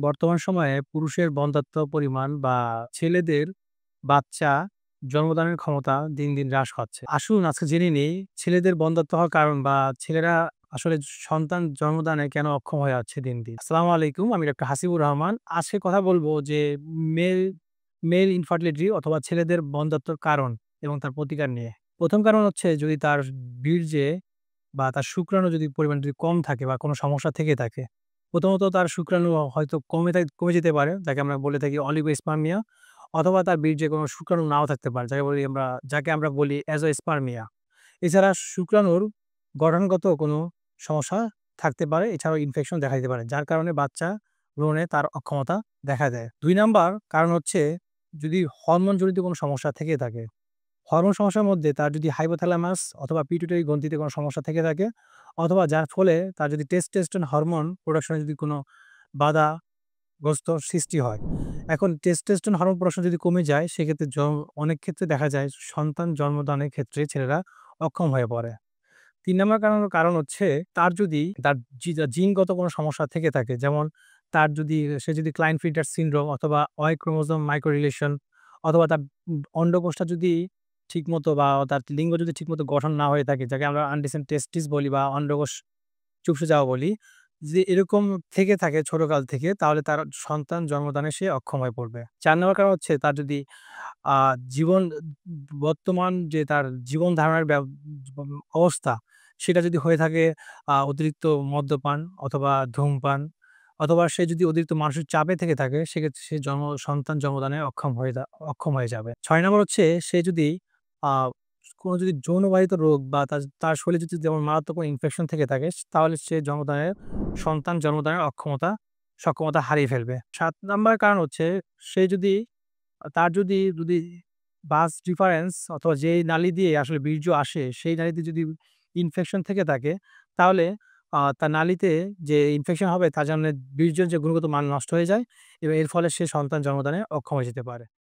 বর্তমান সময়ে পুরুষের বন্ধ্যাত্ব পরিমাণ বা ছেলেদের বাচ্চা জন্মদানের ক্ষমতা দিন, দিন হ্রাস পাচ্ছে। আসুন আজকে জেনে নেই ছেলেদের বন্ধ্যাত্ব হওয়ার কারণ বা ছেলেরা আসলে সন্তান জন্মদানে কেন অক্ষম হয়ে যাচ্ছে দিন, দিন। আসসালামু আলাইকুম। আমি ডক্টর হাসিবুর রহমান। আজকে কথা বলব যে মেল মেল ইনফার্টিলিটি অথবা ছেলেদের বন্ধ্যাত্বর কারণ এবং তার প্রতিকার নিয়ে। ১ম কারণ হচ্ছে যদি তার বীর্যে বা তার শুক্রাণু যদি পরিমাণ যদি কম থাকে বা কোনো সমস্যা থেকে থাকে। প্রথমত তার শুক্রাণু হয়তো কমে যেতে পারে, যাকে আমরা বলে থাকি অলিগোস্পার্মিয়া, অথবা তার বীর্যে কোনো শুক্রাণু নাও থাকতে পারে, যাকে আমরা বলি অ্যাজোস্পার্মিয়া। এছাড়া শুক্রাণুর গঠনগত কোনো সমস্যা থাকতে পারে, এছাড়াও ইনফেকশন দেখা দিতে পারে, যার কারণে বাচ্চা গ্রহণে তার অক্ষমতা দেখা দেয়। ২ নাম্বার কারণ হচ্ছে যদি হরমোন জনিত কোনো সমস্যা থেকে থাকে। হরমোন সমস্যার মধ্যে তার যদি হাইপোথ্যালামাস অথবা পিটুইটারি গ্রন্থিতে কোনো সমস্যা থেকে থাকে, অথবা যার ফলে তার যদি টেস্টোস্টেরন হরমোন প্রোডাকশনে যদি কোনো বাধাগ্রস্ত সৃষ্টি হয়। এখন টেস্টোস্টেরন হরমোন প্রোডাকশন যদি কমে যায়, সেক্ষেত্রে অনেক ক্ষেত্রে দেখা যায় সন্তান জন্মদানের ক্ষেত্রে ছেলেরা অক্ষম হয়ে পড়ে। ৩ নাম্বার কারণ হচ্ছে তার যদি তার জিনগত কোনো সমস্যা থেকে থাকে, যেমন সে যদি ক্লাইনফিল্টার সিনড্রোম অথবা ওয়াই ক্রোমোসোম মাইক্রোরিলেশন, অথবা তার অন্ডকোষটা যদি ঠিকমতো বা তার লিঙ্গ যদি ঠিকমতো গঠন না হয়ে থাকে, যাকে আমরা আনডিসেন্ট টেস্টিস বলি বা অন্ডকোষ চুপসে যাওয়া বলি। যদি এরকম থেকে থাকে ছোটকাল থেকে, তাহলে তার সন্তান জন্মদানে সে অক্ষম হয়ে পড়বে। ৪ নম্বর কারণ হচ্ছে তার যদি আ জীবন বর্তমান যে তার জীবন ধারণের অবস্থা, সেটা যদি হয়ে থাকে অতিরিক্ত মদ্যপান অথবা ধূমপান, অথবা সে যদি অতিরিক্ত মানসিক চাপে থেকে থাকে, সেক্ষেত্রে সে সন্তান জন্মদানে অক্ষম হয়ে যাবে। ৬ নম্বর হচ্ছে সে যদি আ কোনো যদি যৌনবাহিত রোগ বা তার শরীরে যদি যেমন মারাত্মক কোনো ইনফেকশন থেকে থাকে, তাহলে সে সন্তান জন্মদানের সক্ষমতা হারিয়ে ফেলবে। ৭ নাম্বার কারণ হচ্ছে সে যদি তার যদি বাস ডিফারেন্স অথবা যেই নালী দিয়ে আসলে বীর্য আসে, সেই নালীতে যদি ইনফেকশন থেকে থাকে, তাহলে তার নালীতে যে ইনফেকশন হবে, তার জন্য বীর্যের যে গুণগত মান নষ্ট হয়ে যায় এবং এর ফলে সে সন্তান জন্মদানে অক্ষম হয়ে যেতে পারে।